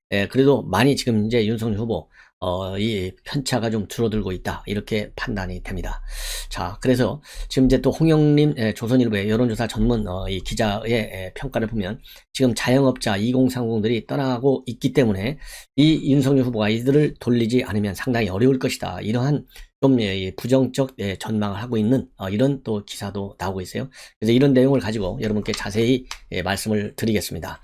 그래도 많이 지금 이제 윤석열 후보 이 편차가 좀 줄어들고 있다 이렇게 판단이 됩니다. 자, 그래서 지금 이제 또 홍영림 조선일보의 여론조사 전문 이 기자의 평가를 보면 지금 자영업자 2030들이 떠나고 있기 때문에 이 윤석열 후보가 이들을 돌리지 않으면 상당히 어려울 것이다. 이러한 좀 부정적 전망을 하고 있는 이런 또 기사도 나오고 있어요. 그래서 이런 내용을 가지고 여러분께 자세히 말씀을 드리겠습니다.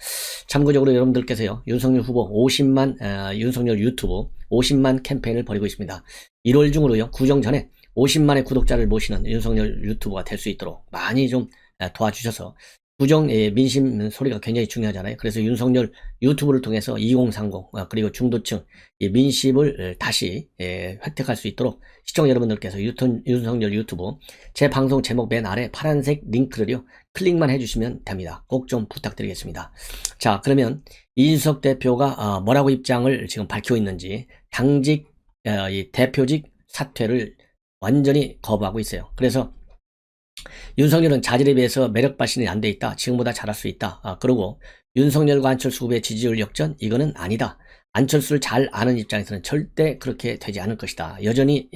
참고적으로 여러분들께서요, 윤석열 후보 50만 윤석열 유튜브 50만 캠페인을 벌이고 있습니다. 1월 중으로요, 구정 전에 50만의 구독자를 모시는 윤석열 유튜버가 될 수 있도록 많이 좀 도와주셔서 구정 민심 소리가 굉장히 중요하잖아요. 그래서 윤석열 유튜브를 통해서 2030 그리고 중도층 민심을 다시 획득할 수 있도록 시청자 여러분들께서 윤석열 유튜브 제 방송 제목 맨 아래 파란색 링크를요 클릭만 해주시면 됩니다. 꼭 좀 부탁드리겠습니다. 자, 그러면 이준석 대표가 뭐라고 입장을 지금 밝히고 있는지 당직 이 대표직 사퇴를 완전히 거부하고 있어요. 그래서 윤석열은 자질에 비해서 매력 발신이 안 돼 있다. 지금보다 잘할 수 있다. 그리고 윤석열과 안철수 후보의 지지율 역전 이거는 아니다. 안철수를 잘 아는 입장에서는 절대 그렇게 되지 않을 것이다. 여전히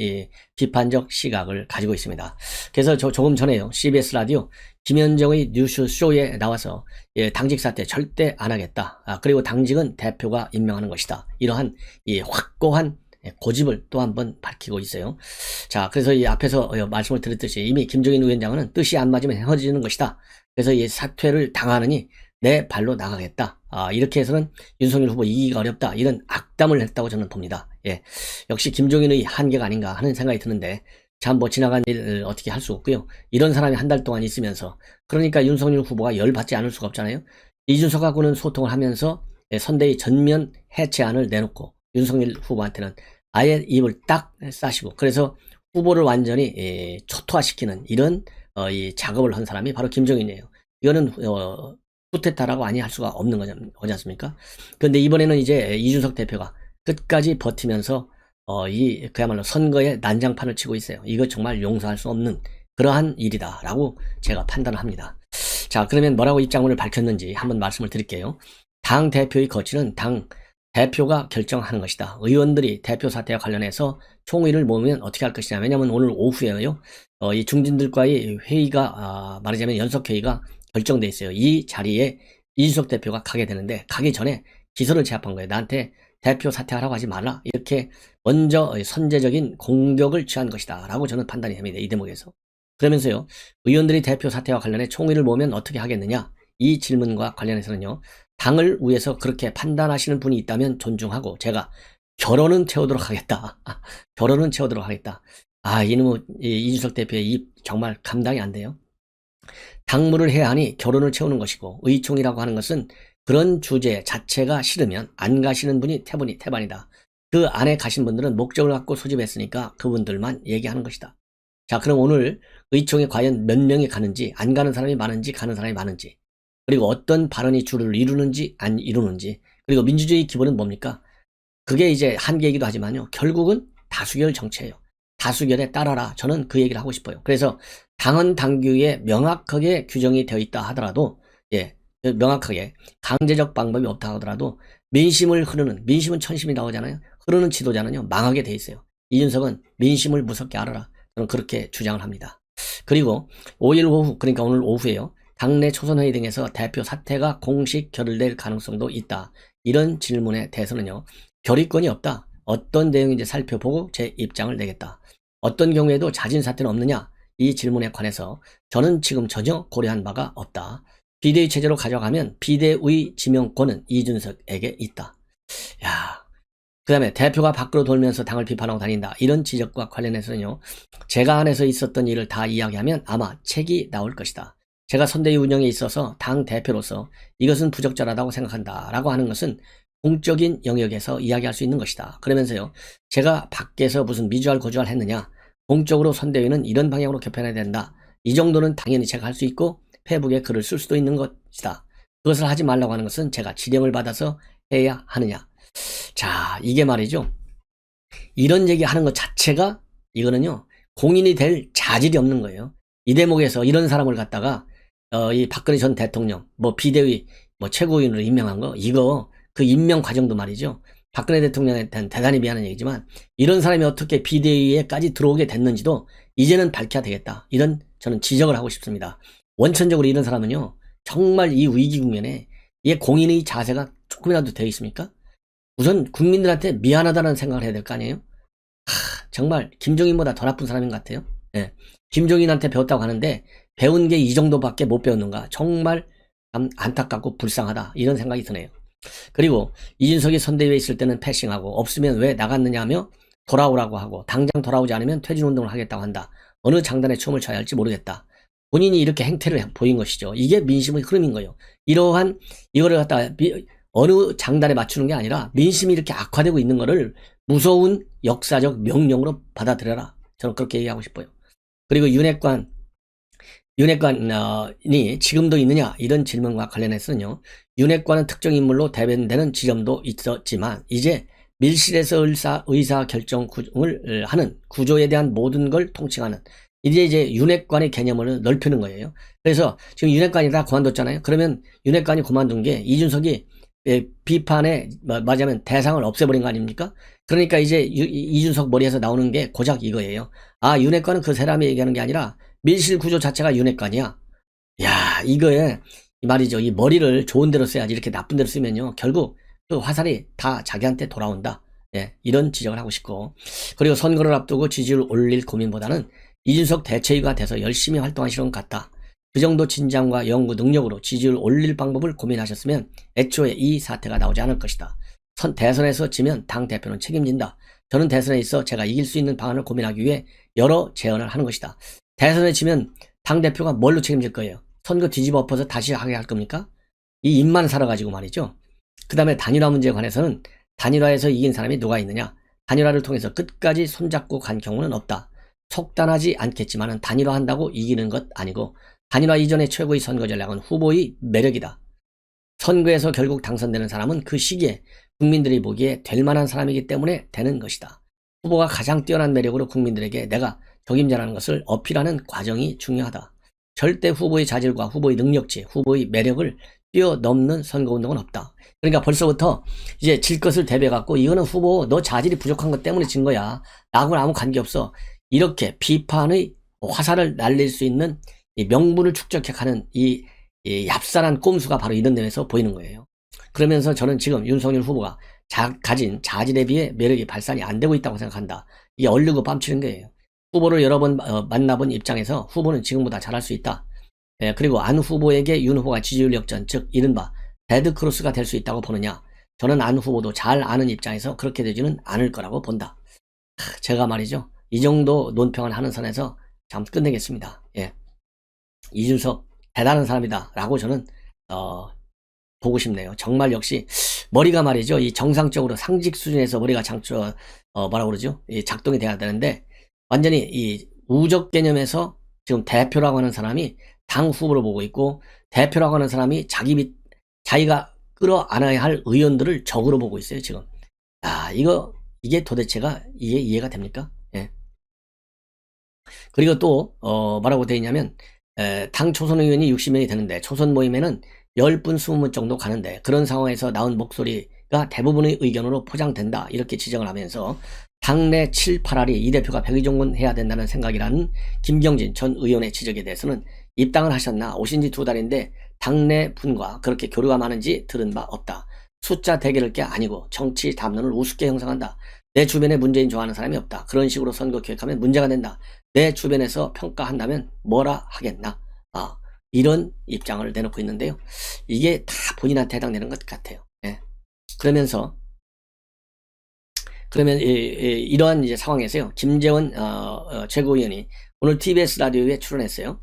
비판적 시각을 가지고 있습니다. 그래서 조금 전에요. CBS 라디오 김현정의 뉴스쇼에 나와서 당직 사퇴 절대 안 하겠다. 그리고 당직은 대표가 임명하는 것이다. 이러한 확고한 고집을 또 한번 밝히고 있어요. 자, 그래서 이 앞에서 말씀을 드렸듯이 이미 김종인 위원장은 뜻이 안 맞으면 헤어지는 것이다. 그래서 이 사퇴를 당하느니 내 발로 나가겠다. 이렇게 해서는 윤석열 후보 이기가 어렵다. 이런 악담을 했다고 저는 봅니다. 역시 김종인의 한계가 아닌가 하는 생각이 드는데 참 뭐 지나간 일을 어떻게 할 수 없고요. 이런 사람이 한 달 동안 있으면서 그러니까 윤석열 후보가 열받지 않을 수가 없잖아요. 이준석하고는 소통을 하면서 선대위 전면 해체안을 내놓고 윤석열 후보한테는 아예 입을 딱 싸시고 그래서 후보를 완전히 초토화시키는 이런 이 작업을 한 사람이 바로 김종인이에요. 이거는 쿠데타라고 아니 할 수가 없는 거지 않습니까? 그런데 이번에는 이제 이준석 대표가 끝까지 버티면서 그야말로 선거에 난장판을 치고 있어요. 이거 정말 용서할 수 없는 그러한 일이다라고 제가 판단을 합니다. 자, 그러면 뭐라고 입장문을 밝혔는지 한번 말씀을 드릴게요. 당 대표의 거취는 당 대표가 결정하는 것이다. 의원들이 대표 사퇴와 관련해서 총의를 모으면 어떻게 할 것이냐. 왜냐하면 오늘 오후에요. 이 중진들과의 회의가 말하자면 연석회의가 결정돼 있어요. 이 자리에 이준석 대표가 가게 되는데 가기 전에 기소를 제압한 거예요. 나한테 대표 사퇴하라고 하지 말라. 이렇게 먼저 선제적인 공격을 취한 것이다. 라고 저는 판단이 됩니다. 이 대목에서. 그러면서요. 의원들이 대표 사퇴와 관련해 총의를 모으면 어떻게 하겠느냐. 이 질문과 관련해서는요. 당을 위해서 그렇게 판단하시는 분이 있다면 존중하고 제가 결혼은 채우도록 하겠다. 결혼은 채우도록 하겠다. 이놈의 이준석 대표의 입 정말 감당이 안 돼요. 당무를 해야 하니 결혼을 채우는 것이고 의총이라고 하는 것은 그런 주제 자체가 싫으면 안 가시는 분이 태반이다. 그 안에 가신 분들은 목적을 갖고 소집했으니까 그분들만 얘기하는 것이다. 자, 그럼 오늘 의총에 과연 몇 명이 가는지 안 가는 사람이 많은지 가는 사람이 많은지 그리고 어떤 발언이 주를 이루는지 안 이루는지 그리고 민주주의 기본은 뭡니까? 그게 이제 한계이기도 하지만요. 결국은 다수결 정치예요. 다수결에 따라라. 저는 그 얘기를 하고 싶어요. 그래서 당헌 당규에 명확하게 규정이 되어 있다 하더라도 명확하게 강제적 방법이 없다 하더라도 민심은 천심이라고 하잖아요. 흐르는 지도자는요. 망하게 돼 있어요. 이준석은 민심을 무섭게 알아라. 저는 그렇게 주장을 합니다. 그리고 5일 오후 그러니까 오늘 오후에요. 당내 초선회의 등에서 대표 사퇴가 공식 결의될 가능성도 있다. 이런 질문에 대해서는요. 결의권이 없다. 어떤 내용인지 살펴보고 제 입장을 내겠다. 어떤 경우에도 자진 사퇴는 없느냐? 이 질문에 관해서 저는 지금 전혀 고려한 바가 없다. 비대위 체제로 가져가면 비대위 지명권은 이준석에게 있다. 그 다음에 대표가 밖으로 돌면서 당을 비판하고 다닌다. 이런 지적과 관련해서는요. 제가 안에서 있었던 일을 다 이야기하면 아마 책이 나올 것이다. 제가 선대위 운영에 있어서 당 대표로서 이것은 부적절하다고 생각한다 라고 하는 것은 공적인 영역에서 이야기할 수 있는 것이다. 그러면서요. 제가 밖에서 무슨 미주알 고주알 했느냐. 공적으로 선대위는 이런 방향으로 개편해야 된다. 이 정도는 당연히 제가 할 수 있고 페북에 글을 쓸 수도 있는 것이다. 그것을 하지 말라고 하는 것은 제가 지령을 받아서 해야 하느냐. 자, 이게 말이죠. 이런 얘기하는 것 자체가 이거는요. 공인이 될 자질이 없는 거예요. 이 대목에서 이런 사람을 갖다가 이 박근혜 전 대통령 비대위 최고위원으로 임명한 거 이거 그 임명 과정도 말이죠. 박근혜 대통령한테는 대단히 미안한 얘기지만 이런 사람이 어떻게 비대위에까지 들어오게 됐는지도 이제는 밝혀야 되겠다. 이런 저는 지적을 하고 싶습니다. 원천적으로 이런 사람은요. 정말 이 위기 국면에 이 공인의 자세가 조금이라도 되어 있습니까? 우선 국민들한테 미안하다는 생각을 해야 될 거 아니에요? 정말 김종인보다 더 나쁜 사람인 것 같아요. 예. 김종인한테 배웠다고 하는데 배운 게 이 정도밖에 못 배웠는가? 정말 안타깝고 불쌍하다. 이런 생각이 드네요. 그리고 이준석이 선대위에 있을 때는 패싱하고 없으면 왜 나갔느냐 하며 돌아오라고 하고 당장 돌아오지 않으면 퇴진운동을 하겠다고 한다. 어느 장단에 춤을 춰야 할지 모르겠다. 본인이 이렇게 행태를 보인 것이죠. 이게 민심의 흐름인 거예요. 이러한 이거를 갖다가 어느 장단에 맞추는 게 아니라 민심이 이렇게 악화되고 있는 거를 무서운 역사적 명령으로 받아들여라. 저는 그렇게 얘기하고 싶어요. 그리고 윤핵관이 지금도 있느냐 이런 질문과 관련해서는요. 윤핵관은 특정 인물로 대변되는 지점도 있었지만 이제 밀실에서 의사결정을 하는 구조에 대한 모든 걸 통칭하는 이제 윤핵관의 개념을 넓히는 거예요. 그래서 지금 윤핵관이 다 그만뒀잖아요. 그러면 윤핵관이 그만둔 게 이준석이 비판에 맞으면 대상을 없애버린 거 아닙니까? 그러니까 이제 이준석 머리에서 나오는 게 고작 이거예요. 아, 윤핵관은 그 사람이 얘기하는 게 아니라 밀실 구조 자체가 윤핵관이야. 야, 이거에 말이죠. 이 머리를 좋은 데로 써야지 이렇게 나쁜 데로 쓰면요. 결국 그 화살이 다 자기한테 돌아온다. 예, 이런 지적을 하고 싶고. 그리고 선거를 앞두고 지지율 올릴 고민보다는 이준석 대체위가 돼서 열심히 활동하시는 것 같다. 그 정도 진정과 연구 능력으로 지지율 올릴 방법을 고민하셨으면 애초에 이 사태가 나오지 않을 것이다. 대선에서 지면 당대표는 책임진다. 저는 대선에 있어 제가 이길 수 있는 방안을 고민하기 위해 여러 제언을 하는 것이다. 대선에 지면 당대표가 뭘로 책임질 거예요? 선거 뒤집어 엎어서 다시 하게 할 겁니까? 이 입만 살아가지고 말이죠. 그 다음에 단일화 문제에 관해서는 단일화에서 이긴 사람이 누가 있느냐? 단일화를 통해서 끝까지 손잡고 간 경우는 없다. 속단하지 않겠지만 단일화한다고 이기는 것 아니고 단일화 이전의 최고의 선거 전략은 후보의 매력이다. 선거에서 결국 당선되는 사람은 그 시기에 국민들이 보기에 될 만한 사람이기 때문에 되는 것이다. 후보가 가장 뛰어난 매력으로 국민들에게 내가 적임자라는 것을 어필하는 과정이 중요하다. 절대 후보의 자질과 후보의 능력치, 후보의 매력을 뛰어넘는 선거운동은 없다. 그러니까 벌써부터 이제 질 것을 대비해갖고 이거는 후보 너 자질이 부족한 것 때문에 진 거야. 나하고는 아무 관계없어. 이렇게 비판의 화살을 날릴 수 있는 이 명분을 축적해가는 이 얍삽한 꼼수가 바로 이런 데에서 보이는 거예요. 그러면서 저는 지금 윤석열 후보가 가진 자질에 비해 매력이 발산이 안 되고 있다고 생각한다. 이게 얼르고 뺨치는 거예요. 후보를 여러 번 만나본 입장에서 후보는 지금보다 잘할 수 있다. 예, 그리고 안 후보에게 윤 후보가 지지율 역전, 즉 이른바 데드크로스가 될 수 있다고 보느냐. 저는 안 후보도 잘 아는 입장에서 그렇게 되지는 않을 거라고 본다. 제가 말이죠. 이 정도 논평을 하는 선에서 참 끝내겠습니다. 예. 이준석 대단한 사람이다 라고 저는 보고 싶네요. 정말 역시 머리가 말이죠. 이 정상적으로 상직 수준에서 머리가 뭐라고 그러죠? 이 작동이 돼야 되는데 완전히 이 우적 개념에서 지금 대표라고 하는 사람이 당 후보를 보고 있고 대표라고 하는 사람이 자기가 끌어안아야 할 의원들을 적으로 보고 있어요. 지금. 아, 이게 도대체가 이게 이해가 됩니까? 예. 그리고 또 뭐라고 되어 있냐면 당 초선 의원이 60명이 되는데 초선 모임에는 10분 20분 정도 가는데 그런 상황에서 나온 목소리가 대부분의 의견으로 포장된다 이렇게 지적을 하면서 당내 7, 8알이 이 대표가 백의종군해야 된다는 생각이라는 김경진 전 의원의 지적에 대해서는 입당을 하셨나 오신 지 2달인데 당내 분과 그렇게 교류가 많은지 들은 바 없다. 숫자 대결할 게 아니고 정치 담론을 우습게 형성한다. 내 주변에 문재인 좋아하는 사람이 없다. 그런 식으로 선거 기획하면 문제가 된다. 내 주변에서 평가한다면 뭐라 하겠나. 이런 입장을 내놓고 있는데요. 이게 다 본인한테 해당되는 것 같아요. 예. 그러면 이러한 이제 상황에서요. 김재원 최고위원이 오늘 TBS 라디오에 출연했어요.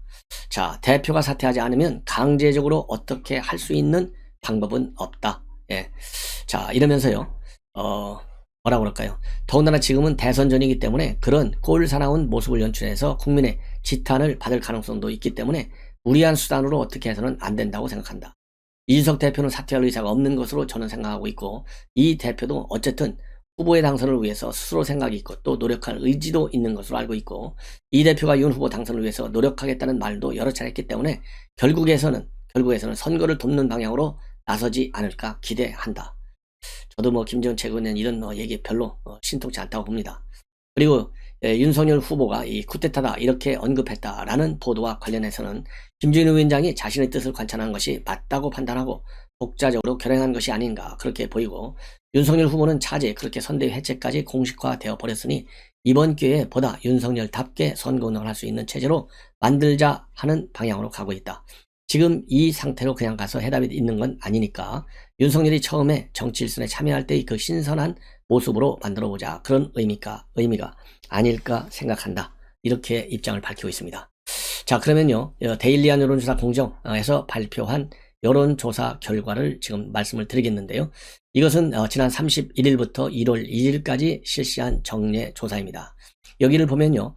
자, 대표가 사퇴하지 않으면 강제적으로 어떻게 할 수 있는 방법은 없다. 예. 자, 이러면서요. 뭐라고 그럴까요? 더군다나 지금은 대선 전이기 때문에 그런 꼴사나운 모습을 연출해서 국민의 지탄을 받을 가능성도 있기 때문에 무리한 수단으로 어떻게 해서는 안 된다고 생각한다. 이준석 대표는 사퇴할 의사가 없는 것으로 저는 생각하고 있고 이 대표도 어쨌든 후보의 당선을 위해서 스스로 생각이 있고 또 노력할 의지도 있는 것으로 알고 있고 이 대표가 윤 후보 당선을 위해서 노력하겠다는 말도 여러 차례 했기 때문에 결국에서는 선거를 돕는 방향으로 나서지 않을까 기대한다. 저도 뭐 김재원 최고위원 이런 얘기 별로 신통치 않다고 봅니다. 그리고 윤석열 후보가 이 쿠데타다 이렇게 언급했다라는 보도와 관련해서는 김준일 위원장이 자신의 뜻을 관철한 것이 맞다고 판단하고 독자적으로 결행한 것이 아닌가 그렇게 보이고, 윤석열 후보는 차제 그렇게 선대위 해체까지 공식화되어 버렸으니 이번 기회에 보다 윤석열답게 선거운동을 할 수 있는 체제로 만들자 하는 방향으로 가고 있다. 지금 이 상태로 그냥 가서 해답이 있는 건 아니니까 윤석열이 처음에 정치 일선에 참여할 때의 그 신선한 모습으로 만들어보자, 그런 의미가 아닐까 생각한다. 이렇게 입장을 밝히고 있습니다. 자, 그러면요, 데일리한 여론조사 공정에서 발표한 여론조사 결과를 지금 말씀을 드리겠는데요. 이것은 지난 31일부터 1월 2일까지 실시한 정례 조사입니다. 여기를 보면요,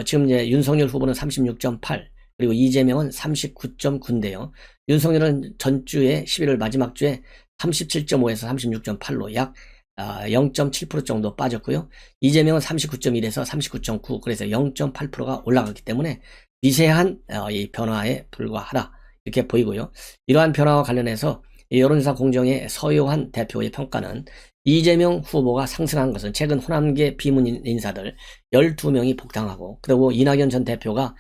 지금 이제 윤석열 후보는 36.8, 그리고 이재명은 39.9인데요. 윤석열은 전주에 11월 마지막 주에 37.5에서 36.8로 약 0.7% 정도 빠졌고요. 이재명은 39.1에서 39.9, 그래서 0.8%가 올라갔기 때문에 미세한 이 변화에 불과하다 이렇게 보이고요. 이러한 변화와 관련해서 여론조사 공정의 서요한 대표의 평가는 이재명 후보가 상승한 것은 최근 호남계 비문 인사들 12명이 복당하고, 그리고 이낙연 전 대표가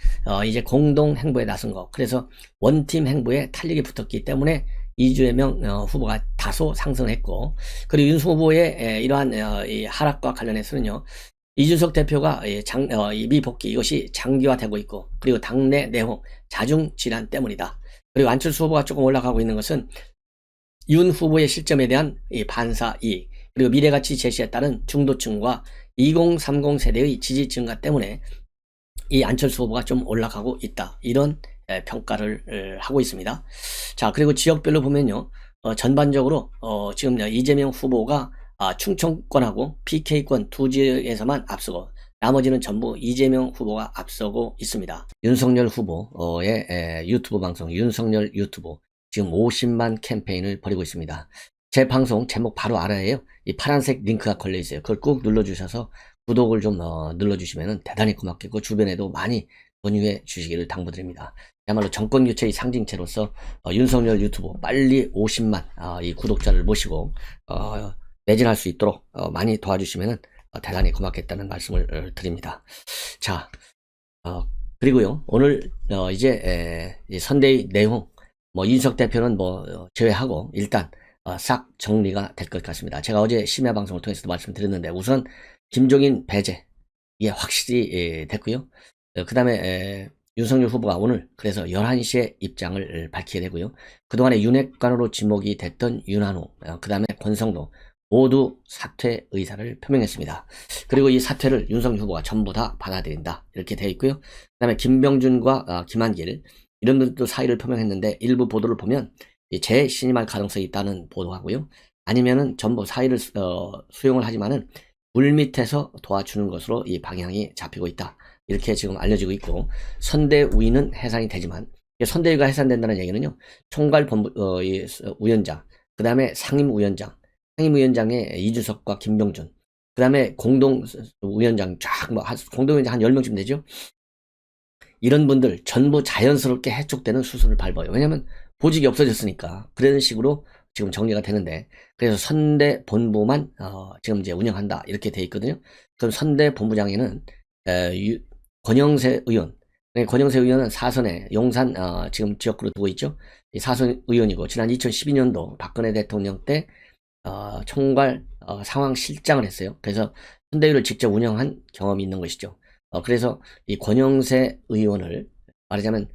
이제 공동 행보에 나선 것, 그래서 원팀 행보에 탄력이 붙었기 때문에 이재명 후보가 다소 상승했고, 그리고 윤 후보의 이러한 이 하락과 관련해서는요, 이준석 대표가 이 미복귀 이것이 장기화되고 있고, 그리고 당내 내홍 자중 질환 때문이다. 그리고 안철수 후보가 조금 올라가고 있는 것은 윤 후보의 실점에 대한 이 반사 이익, 그리고 미래가치 제시에 따른 중도층과 2030 세대의 지지 증가 때문에 이 안철수 후보가 좀 올라가고 있다, 이런 평가를 하고 있습니다. 자, 그리고 지역별로 보면요, 전반적으로 지금 이재명 후보가 충청권하고 PK권 두 지역에서만 앞서고, 나머지는 전부 이재명 후보가 앞서고 있습니다. 윤석열 후보의 유튜브 방송 윤석열 유튜브 지금 50만 캠페인을 벌이고 있습니다. 제 방송 제목 바로 알아요. 이 파란색 링크가 걸려 있어요. 그걸 꾹 눌러주셔서 구독을 좀 눌러주시면 대단히 고맙겠고, 주변에도 많이 권유해 주시기를 당부드립니다. 야말로 정권교체의 상징체로서 윤석열 유튜브 빨리 50만 이 구독자를 모시고 매진할 수 있도록 많이 도와주시면 대단히 고맙겠다는 말씀을 드립니다. 자, 그리고요, 오늘 이제 선대위 내용 뭐 이준석 대표는 뭐 제외하고 일단 싹 정리가 될 것 같습니다. 제가 어제 심야 방송을 통해서도 말씀드렸는데, 우선 김종인 배제 이게 확실히 됐고요. 그 다음에 윤석열 후보가 오늘 그래서 11시에 입장을 밝히게 되고요. 그동안에 윤핵관으로 지목이 됐던 윤한호, 그 다음에 권성도 모두 사퇴 의사를 표명했습니다. 그리고 이 사퇴를 윤석열 후보가 전부 다 받아들인다 이렇게 되어 있고요. 그 다음에 김병준과 김한길 이런 분들도 사의를 표명했는데, 일부 보도를 보면 재신임할 가능성이 있다는 보도하고요. 아니면은 전부 사의를 수용을 하지만은 물밑에서 도와주는 것으로 이 방향이 잡히고 있다, 이렇게 지금 알려지고 있고, 선대위는 해산이 되지만, 선대위가 해산된다는 얘기는요, 총괄본부 위원장, 그 다음에 상임위원장, 상임위원장의 이준석과 김병준, 그 다음에 공동위원장 공동위원장 한 10명쯤 되죠. 이런 분들 전부 자연스럽게 해촉되는 수순을 밟아요. 왜냐하면 보직이 없어졌으니까. 그런 식으로 지금 정리가 되는데, 그래서 선대 본부만 지금 이제 운영한다 이렇게 돼 있거든요. 그럼 선대 본부장에는 권영세 의원, 권영세 의원은 사선에 용산 지금 지역구로 두고 있죠. 이 사선 의원이고, 지난 2012년도 박근혜 대통령 때 총괄 상황실장을 했어요. 그래서 선대위를 직접 운영한 경험이 있는 것이죠. 그래서 이 권영세 의원을 말하자면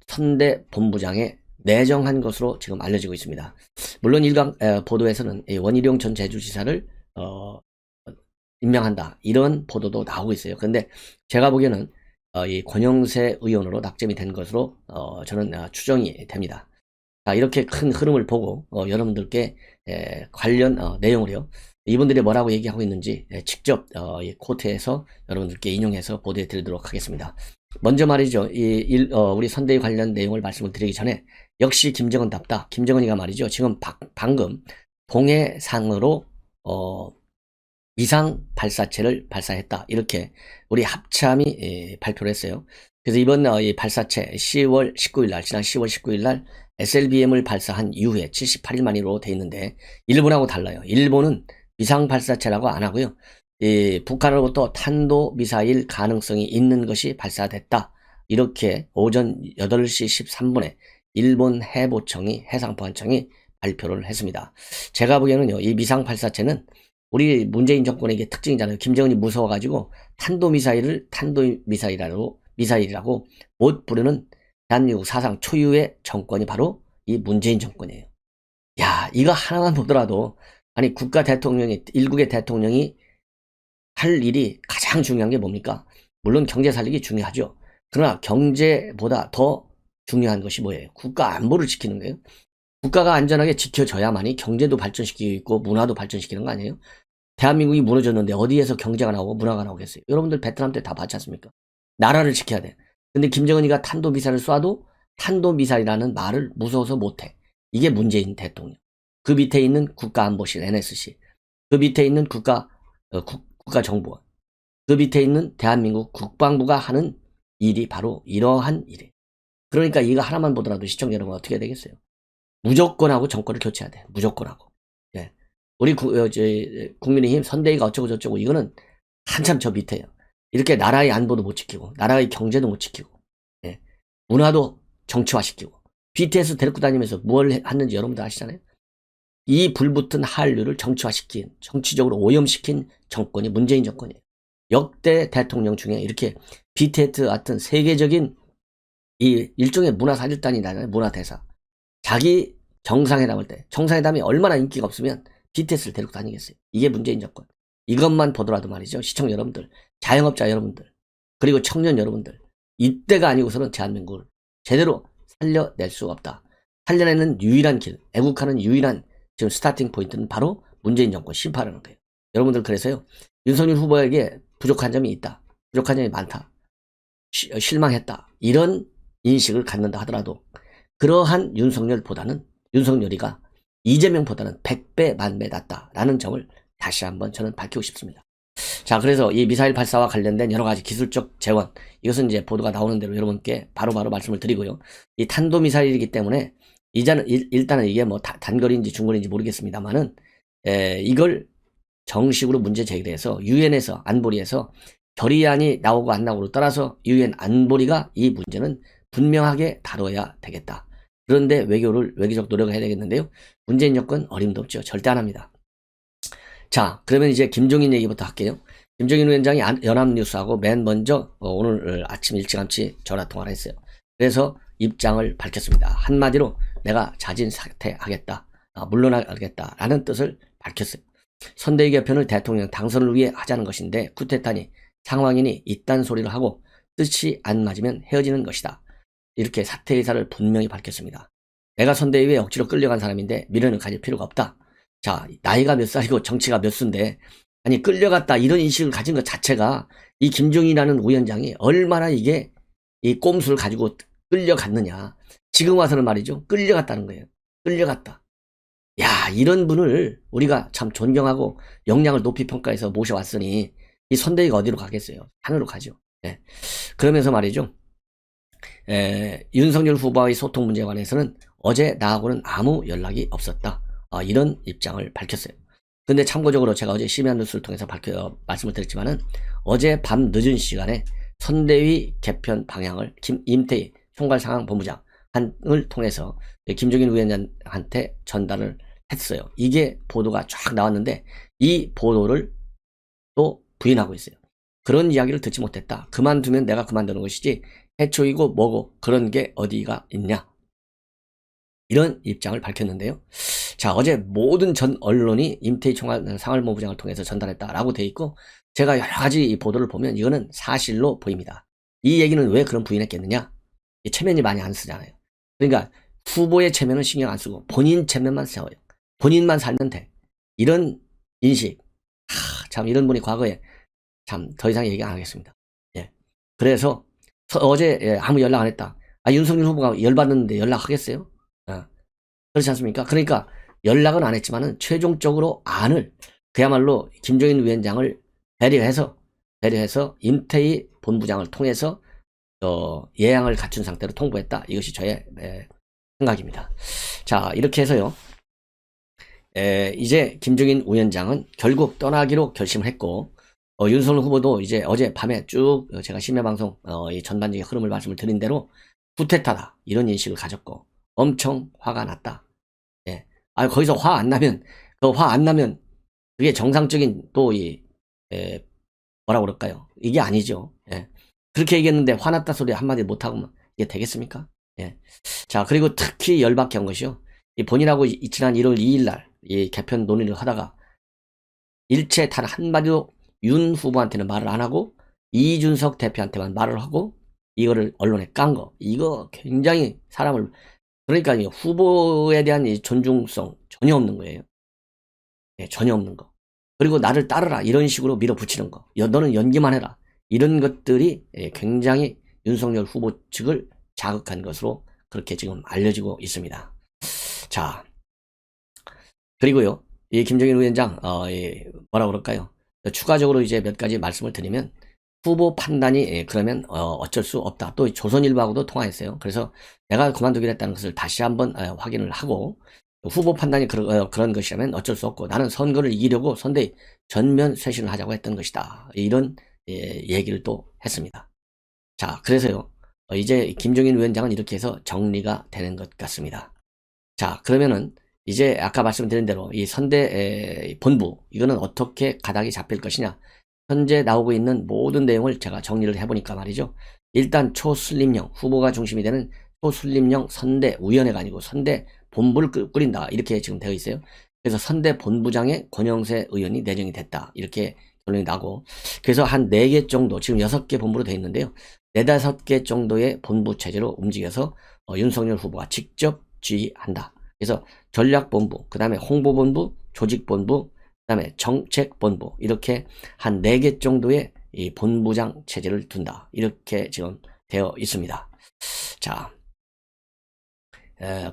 선대 본부장에 내정한 것으로 지금 알려지고 있습니다. 물론 일각 보도에서는 원희룡 전 제주지사를 임명한다 이런 보도도 나오고 있어요. 그런데 제가 보기에는 이 권영세 의원으로 낙점이 된 것으로 저는 추정이 됩니다. 자, 이렇게 큰 흐름을 보고 여러분들께 관련 내용으로요, 이분들이 뭐라고 얘기하고 있는지 직접 이 코트에서 여러분들께 인용해서 보도해 드리도록 하겠습니다. 먼저 말이죠, 우리 선대위 관련 내용을 말씀을 드리기 전에 역시 김정은답다. 김정은이가 말이죠, 지금 방금 동해상으로 이상 발사체를 발사했다, 이렇게 우리 합참이 발표를 했어요. 그래서 이번 이 발사체 지난 10월 19일 날 SLBM을 발사한 이후에 78일 만이로 돼 있는데 일본하고 달라요. 일본은 위상 발사체라고 안 하고요. 북한으로부터 탄도미사일 가능성이 있는 것이 발사됐다. 이렇게 오전 8시 13분에 일본 해보청이 해상보안청이 발표를 했습니다. 제가 보기에는요, 이 미상 발사체는 우리 문재인 정권의 이게 특징이잖아요. 김정은이 무서워가지고 탄도미사일을 미사일이라고 못 부르는 대한민국 사상 초유의 정권이 바로 이 문재인 정권이에요. 야, 이거 하나만 보더라도 아니 국가 대통령이 일국의 대통령이 할 일이 가장 중요한 게 뭡니까? 물론 경제 살리기 중요하죠. 그러나 경제보다 더 중요한 것이 뭐예요? 국가 안보를 지키는 거예요. 국가가 안전하게 지켜져야만이 경제도 발전시키고 있고 문화도 발전시키는 거 아니에요? 대한민국이 무너졌는데 어디에서 경제가 나오고 문화가 나오겠어요? 여러분들 베트남 때 다 봤지 않습니까? 나라를 지켜야 돼. 근데 김정은이가 탄도미사일을 쏴도 탄도미사일이라는 말을 무서워서 못해. 이게 문재인 대통령. 그 밑에 있는 국가안보실 NSC. 그 밑에 있는 국가정보원. 그 밑에 있는 대한민국 국방부가 하는 일이 바로 이러한 일이에요. 그러니까 이거 하나만 보더라도 시청자 여러분 어떻게 해야 되겠어요? 무조건 하고 정권을 교체해야 돼. 무조건 하고. 예. 우리 국민의힘 선대위가 어쩌고 저쩌고 이거는 한참 저 밑에요. 이렇게 나라의 안보도 못 지키고 나라의 경제도 못 지키고 예. 문화도 정치화시키고 BTS 데리고 다니면서 뭘 했는지 여러분들 아시잖아요. 이 불붙은 한류를 정치화시킨 정치적으로 오염시킨 정권이 문재인 정권이에요. 역대 대통령 중에 이렇게 BTS 같은 세계적인 이 일종의 문화사절단이라는 문화대사 자기 정상회담 때 정상회담이 얼마나 인기가 없으면 BTS를 데리고 다니겠어요. 이게 문재인 정권. 이것만 보더라도 말이죠. 시청 여러분들, 자영업자 여러분들, 그리고 청년 여러분들 이때가 아니고서는 대한민국을 제대로 살려낼 수 없다. 살려내는 유일한 길, 애국하는 유일한 지금 스타팅 포인트는 바로 문재인 정권 심판하는 거예요. 여러분들 그래서요. 윤석열 후보에게 부족한 점이 있다. 부족한 점이 많다. 실망했다. 이런 인식을 갖는다 하더라도 그러한 윤석열이가 이재명보다는 100배 만배 낫다라는 점을 다시 한번 저는 밝히고 싶습니다. 자, 그래서 이 미사일 발사와 관련된 여러 가지 기술적 재원, 이것은 이제 보도가 나오는 대로 여러분께 바로바로 말씀을 드리고요. 이 탄도미사일이기 때문에 일단은 이게 뭐 단거리인지 중거리인지 모르겠습니다만은 이걸 정식으로 문제 제기해서 유엔에서 안보리에서 결의안이 나오고 안 나오고를 따라서 유엔 안보리가 이 문제는 분명하게 다뤄야 되겠다. 그런데 외교적 노력을 해야 되겠는데요. 문재인 정권 어림도 없죠. 절대 안 합니다. 자, 그러면 이제 김종인 얘기부터 할게요. 김종인 위원장이 연합뉴스하고 맨 먼저 오늘 아침 일찌감치 전화통화를 했어요. 그래서 입장을 밝혔습니다. 한마디로 내가 자진 사퇴하겠다. 물러나겠다라는 뜻을 밝혔어요. 선대위 개편을 대통령 당선을 위해 하자는 것인데 쿠데타니 상황이니 이딴 소리를 하고 뜻이 안 맞으면 헤어지는 것이다. 이렇게 사퇴 의사를 분명히 밝혔습니다. 내가 선대위에 억지로 끌려간 사람인데 미련을 가질 필요가 없다. 자, 나이가 몇 살이고 정치가 몇 수인데 아니 끌려갔다 이런 인식을 가진 것 자체가 이 김종인이라는 위원장이 얼마나 이게 이 꼼수를 가지고 끌려갔느냐. 지금 와서는 말이죠. 끌려갔다는 거예요. 끌려갔다. 야, 이런 분을 우리가 참 존경하고 역량을 높이 평가해서 모셔왔으니 이 선대위가 어디로 가겠어요? 하늘로 가죠. 예. 그러면서 말이죠. 윤석열 후보와의 소통 문제에 관해서는 어제 나하고는 아무 연락이 없었다. 이런 입장을 밝혔어요. 근데 참고적으로 제가 어제 심야 뉴스를 통해서 말씀을 드렸지만은 어제 밤 늦은 시간에 선대위 개편 방향을 임태희 총괄상황본부장을 통해서 김종인 위원장한테 전달을 했어요. 이게 보도가 쫙 나왔는데 이 보도를 또 부인하고 있어요. 그런 이야기를 듣지 못했다. 그만두면 내가 그만두는 것이지 해초이고 뭐고 그런 게 어디가 있냐. 이런 입장을 밝혔는데요. 자, 어제 모든 전 언론이 임태희 총괄상황본부장을 통해서 전달했다라고 돼 있고 제가 여러 가지 이 보도를 보면 이거는 사실로 보입니다. 이 얘기는 왜 그런 부인했겠느냐? 체면이 많이 안 쓰잖아요. 그러니까 후보의 체면은 신경 안 쓰고 본인 체면만 세워요. 본인만 살면 돼. 이런 인식. 참 이런 분이 과거에 참 더 이상 얘기 안 하겠습니다. 예. 그래서 어제 아무 연락 안 했다. 윤석열 후보가 열받는데 연락하겠어요? 그렇지 않습니까? 그러니까 연락은 안 했지만은 최종적으로 안을 그야말로 김종인 위원장을 배려해서 임태희 본부장을 통해서 예양을 갖춘 상태로 통보했다. 이것이 저의 생각입니다. 자, 이렇게 해서요. 이제 김종인 위원장은 결국 떠나기로 결심을 했고, 윤석열 후보도 이제 어젯밤에 쭉 제가 심야방송 이 전반적인 흐름을 말씀을 드린 대로 구태타다 이런 인식을 가졌고 엄청 화가 났다. 예. 거기서 화 안 나면 그게 정상적인 또 뭐라 그럴까요? 이게 아니죠. 예. 그렇게 얘기했는데 화났다 소리 한마디 못하고 이게 되겠습니까? 예. 자, 그리고 특히 열받게 한 것이요. 본인하고 지난 1월 2일 날 이 개편 논의를 하다가 일체 단 한마디도 윤 후보한테는 말을 안 하고 이준석 대표한테만 말을 하고 이거를 언론에 깐 거. 이거 굉장히 사람을, 그러니까 후보에 대한 이 존중성 전혀 없는 거예요. 예, 전혀 없는 거. 그리고 나를 따르라 이런 식으로 밀어붙이는 거. 너는 연기만 해라. 이런 것들이 굉장히 윤석열 후보 측을 자극한 것으로 그렇게 지금 알려지고 있습니다. 자, 그리고요, 이 김종인 위원장, 뭐라 그럴까요? 추가적으로 이제 몇 가지 말씀을 드리면, 후보 판단이 그러면 어쩔 수 없다. 또 조선일보하고도 통화했어요. 그래서 내가 그만두기로 했다는 것을 다시 한번 확인을 하고, 후보 판단이 그런 것이라면 어쩔 수 없고 나는 선거를 이기려고 선대위 전면 쇄신을 하자고 했던 것이다. 이런 얘기를 또 했습니다. 자, 그래서요, 이제 김종인 위원장은 이렇게 해서 정리가 되는 것 같습니다. 자, 그러면은 이제 아까 말씀드린 대로 이 선대 본부 이거는 어떻게 가닥이 잡힐 것이냐, 현재 나오고 있는 모든 내용을 제가 정리를 해보니까 말이죠. 일단 초순림형 후보가 중심이 되는 초순림형 선대위원회가 아니고 선대본부를 꾸린다 이렇게 지금 되어 있어요. 그래서 선대본부장에 권영세 의원이 내정이 됐다 이렇게 결론이 나고, 그래서 한 4개 정도, 지금 6개 본부로 되어 있는데요, 4, 5개 정도의 본부 체제로 움직여서 윤석열 후보가 직접 지휘한다. 그래서 전략본부, 그 다음에 홍보본부, 조직본부, 그 다음에 정책본부, 이렇게 한 4개 정도의 이 본부장 체제를 둔다. 이렇게 지금 되어 있습니다. 자,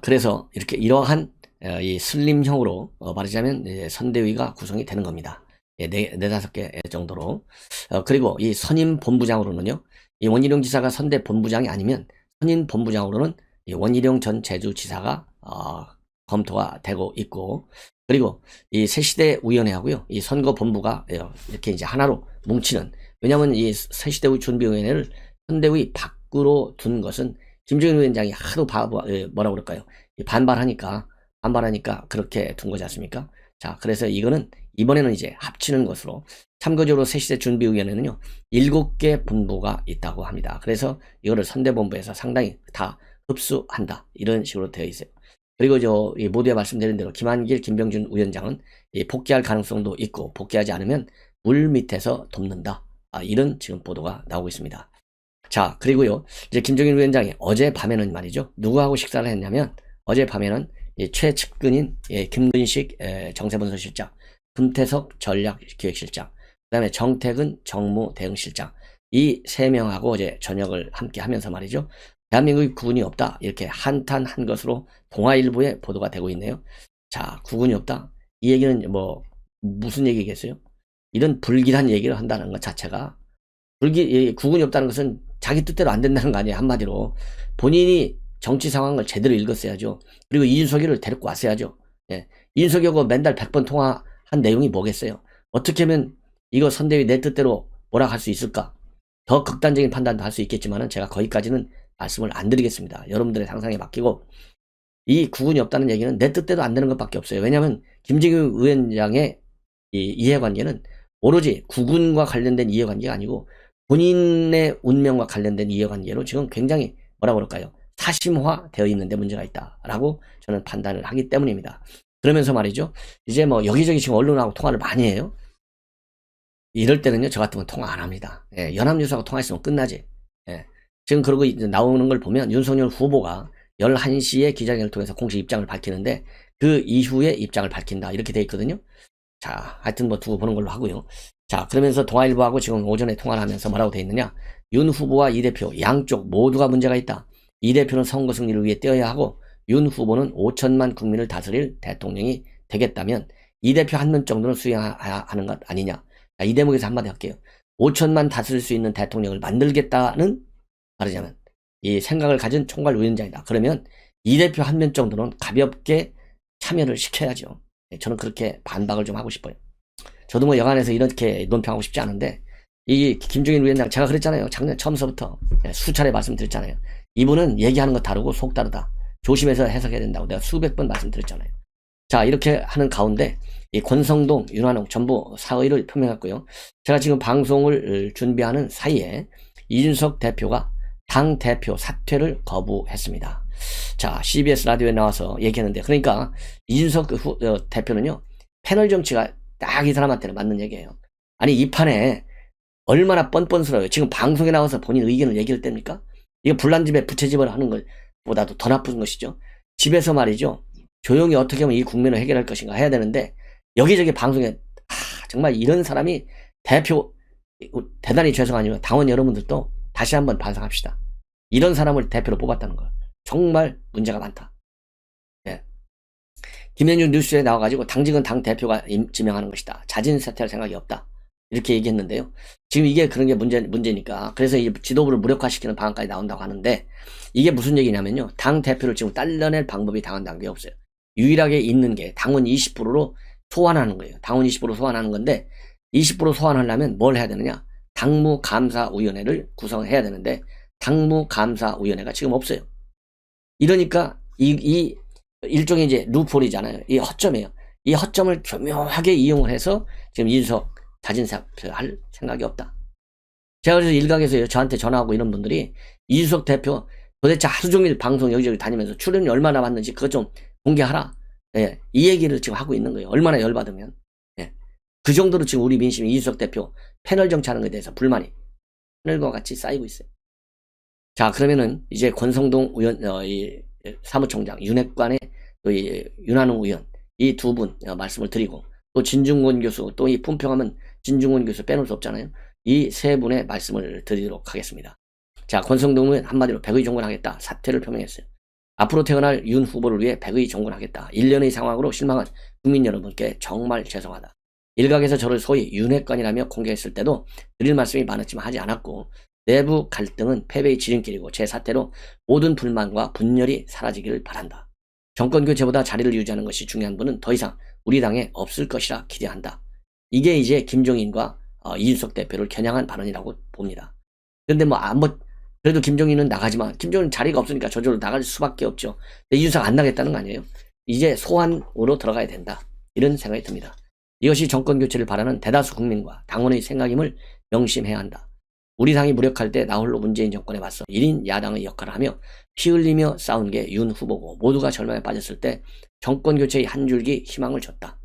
그래서 이렇게 이러한 이 슬림형으로 말하자면 선대위가 구성이 되는 겁니다. 4-5개 정도로. 그리고 이 선임 본부장으로는요, 이 원희룡 지사가 선대 본부장이 아니면 선임 본부장으로는 이 원희룡 전 제주지사가 검토가 되고 있고, 그리고 이 새시대 위원회하고요, 이 선거본부가 이렇게 이제 하나로 뭉치는, 왜냐하면 이 새시대 준비위원회를 선대위 밖으로 둔 것은 김종인 위원장이 하도 뭐라 그럴까요? 반발하니까 그렇게 둔 거지 않습니까? 자, 그래서 이거는 이번에는 이제 합치는 것으로, 참고적으로 새시대 준비위원회는요 7개 본부가 있다고 합니다. 그래서 이거를 선대본부에서 상당히 다 흡수한다 이런 식으로 되어 있어요. 그리고 모두에 말씀드린 대로 김한길, 김병준 위원장은 복귀할 가능성도 있고 복귀하지 않으면 물 밑에서 돕는다. 이런 지금 보도가 나오고 있습니다. 자, 그리고요, 이제 김종인 위원장이 어젯밤에는 말이죠, 누구하고 식사를 했냐면, 어젯밤에는 최측근인 김근식 정세본서실장, 금태섭 전략기획실장, 그 다음에 정태근 정무대응실장, 이 3명하고 어제 저녁을 함께 하면서 말이죠, 대한민국이 국군이 없다 이렇게 한탄한 것으로 동아일보에 보도가 되고 있네요. 자, 국군이 없다, 이 얘기는 뭐 무슨 얘기겠어요? 이런 불길한 얘기를 한다는 것 자체가, 국군이 없다는 것은 자기 뜻대로 안 된다는 거 아니에요. 한마디로 본인이 정치 상황을 제대로 읽었어야죠. 그리고 이준석이를 데리고 왔어야죠. 이준석이하고 맨날 100번 통화한 내용이 뭐겠어요? 어떻게 하면 이거 선대위 내 뜻대로 뭐라 할 수 있을까? 더 극단적인 판단도 할 수 있겠지만은 제가 거기까지는 말씀을 안 드리겠습니다. 여러분들의 상상에 맡기고, 이 국군이 없다는 얘기는 내 뜻대로 안 되는 것밖에 없어요. 왜냐하면 김정일 위원장의 이 이해관계는 오로지 국군과 관련된 이해관계가 아니고 본인의 운명과 관련된 이해관계로 지금 굉장히 뭐라 그럴까요? 사심화 되어 있는데 문제가 있다라고 저는 판단을 하기 때문입니다. 그러면서 말이죠, 이제 뭐 여기저기 지금 언론하고 통화를 많이 해요. 이럴 때는요, 저 같으면 통화 안 합니다. 연합뉴스하고 통화했으면 끝나지. 지금 그러고 나오는 걸 보면 윤석열 후보가 11시에 기자회견을 통해서 공식 입장을 밝히는데 그 이후에 입장을 밝힌다 이렇게 돼 있거든요. 자, 하여튼 뭐 두고 보는 걸로 하고요. 자, 그러면서 동아일보하고 지금 오전에 통화를 하면서 뭐라고 돼 있느냐, 윤 후보와 이 대표 양쪽 모두가 문제가 있다. 이 대표는 선거 승리를 위해 뛰어야 하고 윤 후보는 5천만 국민을 다스릴 대통령이 되겠다면 이 대표 한 명 정도는 수행해야 하는 것 아니냐. 자, 이 대목에서 한마디 할게요. 5천만 다스릴 수 있는 대통령을 만들겠다는, 말하자면 이 생각을 가진 총괄위원장이다. 그러면 이 대표 한 명 정도는 가볍게 참여를 시켜야죠. 저는 그렇게 반박을 좀 하고 싶어요. 저도 뭐 여간에서 이렇게 논평하고 싶지 않은데, 이 김종인 위원장, 제가 그랬잖아요. 작년 처음서부터 수차례 말씀드렸잖아요. 이분은 얘기하는 거 다르고 속 다르다. 조심해서 해석해야 된다고 내가 수백 번 말씀드렸잖아요. 자, 이렇게 하는 가운데 이 권성동, 윤한홍 전부 사의를 표명했고요. 제가 지금 방송을 준비하는 사이에 이준석 대표가 당 대표 사퇴를 거부했습니다. 자, CBS 라디오에 나와서 얘기했는데, 그러니까 이준석 대표는요, 패널 정치가 딱 이 사람한테는 맞는 얘기예요. 아니, 이 판에 얼마나 뻔뻔스러워요. 지금 방송에 나와서 본인 의견을 얘기할 때입니까? 이거 불난 집에 부채질을 하는 것보다도 더 나쁜 것이죠. 집에서 말이죠, 조용히 어떻게 하면 이 국면을 해결할 것인가 해야 되는데, 여기저기 방송에 정말 이런 사람이 대표, 대단히 죄송하지만 당원 여러분들도 다시 한번 반성합시다. 이런 사람을 대표로 뽑았다는 거 정말 문제가 많다. 예. 김현중 뉴스에 나와가지고 당직은 당 대표가 지명하는 것이다. 자진 사퇴할 생각이 없다. 이렇게 얘기했는데요. 지금 이게 그런 게 문제니까. 그래서 이 지도부를 무력화시키는 방안까지 나온다고 하는데, 이게 무슨 얘기냐면요. 당 대표를 지금 딸려낼 방법이 당원 단계에 없어요. 유일하게 있는 게 당원 20%로 소환하는 거예요. 당원 20% 소환하는 건데, 20% 소환하려면 뭘 해야 되느냐? 당무감사위원회를 구성해야 되는데, 당무감사위원회가 지금 없어요. 이러니까 이 일종의 이제 루폴이잖아요. 이 허점이에요. 이 허점을 교묘하게 이용을 해서 지금 이준석 자진 사퇴할 생각이 없다. 제가 그래서 일각에서 저한테 전화하고 이런 분들이 이준석 대표 도대체 하루 종일 방송 여기저기 다니면서 출연이 얼마나 많는지 그거 좀 공개하라. 예, 이 얘기를 지금 하고 있는 거예요. 얼마나 열받으면. 예, 그 정도로 지금 우리 민심이 이준석 대표 패널 정치하는 것에 대해서 불만이 하늘과 같이 쌓이고 있어요. 자, 그러면은 이제 권성동 의원, 이 사무총장, 윤핵관의 또 이 윤한홍 의원, 이 두 분 말씀을 드리고, 또 진중권 교수, 또 이 품평하면 진중권 교수 빼놓을 수 없잖아요. 이 세 분의 말씀을 드리도록 하겠습니다. 자, 권성동 의원 한마디로 백의 종군하겠다. 사퇴를 표명했어요. 앞으로 태어날 윤 후보를 위해 백의 종군하겠다. 1년의 상황으로 실망한 국민 여러분께 정말 죄송하다. 일각에서 저를 소위 윤핵관이라며 공개했을 때도 드릴 말씀이 많았지만 하지 않았고, 내부 갈등은 패배의 지름길이고 제 사태로 모든 불만과 분열이 사라지기를 바란다. 정권 교체보다 자리를 유지하는 것이 중요한 분은 더 이상 우리 당에 없을 것이라 기대한다. 이게 이제 김종인과 이준석 대표를 겨냥한 발언이라고 봅니다. 그런데 그래도 김종인은 나가지만 김종인 자리가 없으니까 저절로 나갈 수밖에 없죠. 근데 이준석 안 나겠다는 거 아니에요? 이제 소환으로 들어가야 된다. 이런 생각이 듭니다. 이것이 정권 교체를 바라는 대다수 국민과 당원의 생각임을 명심해야 한다. 우리 당이 무력할 때 나홀로 문재인 정권에 맞서 1인 야당의 역할을 하며 피 흘리며 싸운 게 윤 후보고, 모두가 절망에 빠졌을 때 정권 교체의 한 줄기 희망을 줬다.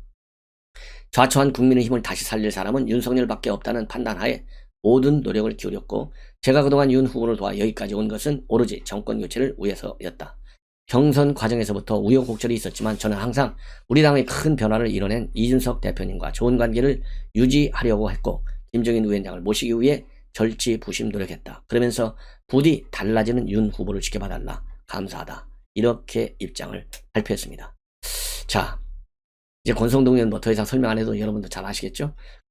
좌초한 국민의 힘을 다시 살릴 사람은 윤석열밖에 없다는 판단하에 모든 노력을 기울였고, 제가 그동안 윤 후보를 도와 여기까지 온 것은 오로지 정권 교체를 위해서였다. 경선 과정에서부터 우여곡절이 있었지만 저는 항상 우리 당의 큰 변화를 이뤄낸 이준석 대표님과 좋은 관계를 유지하려고 했고, 김종인 위원장을 모시기 위해 절치부심 노력했다. 그러면서 부디 달라지는 윤 후보를 지켜봐달라. 감사하다. 이렇게 입장을 발표했습니다. 자, 이제 권성동 의원 더 이상 설명 안 해도 여러분도 잘 아시겠죠?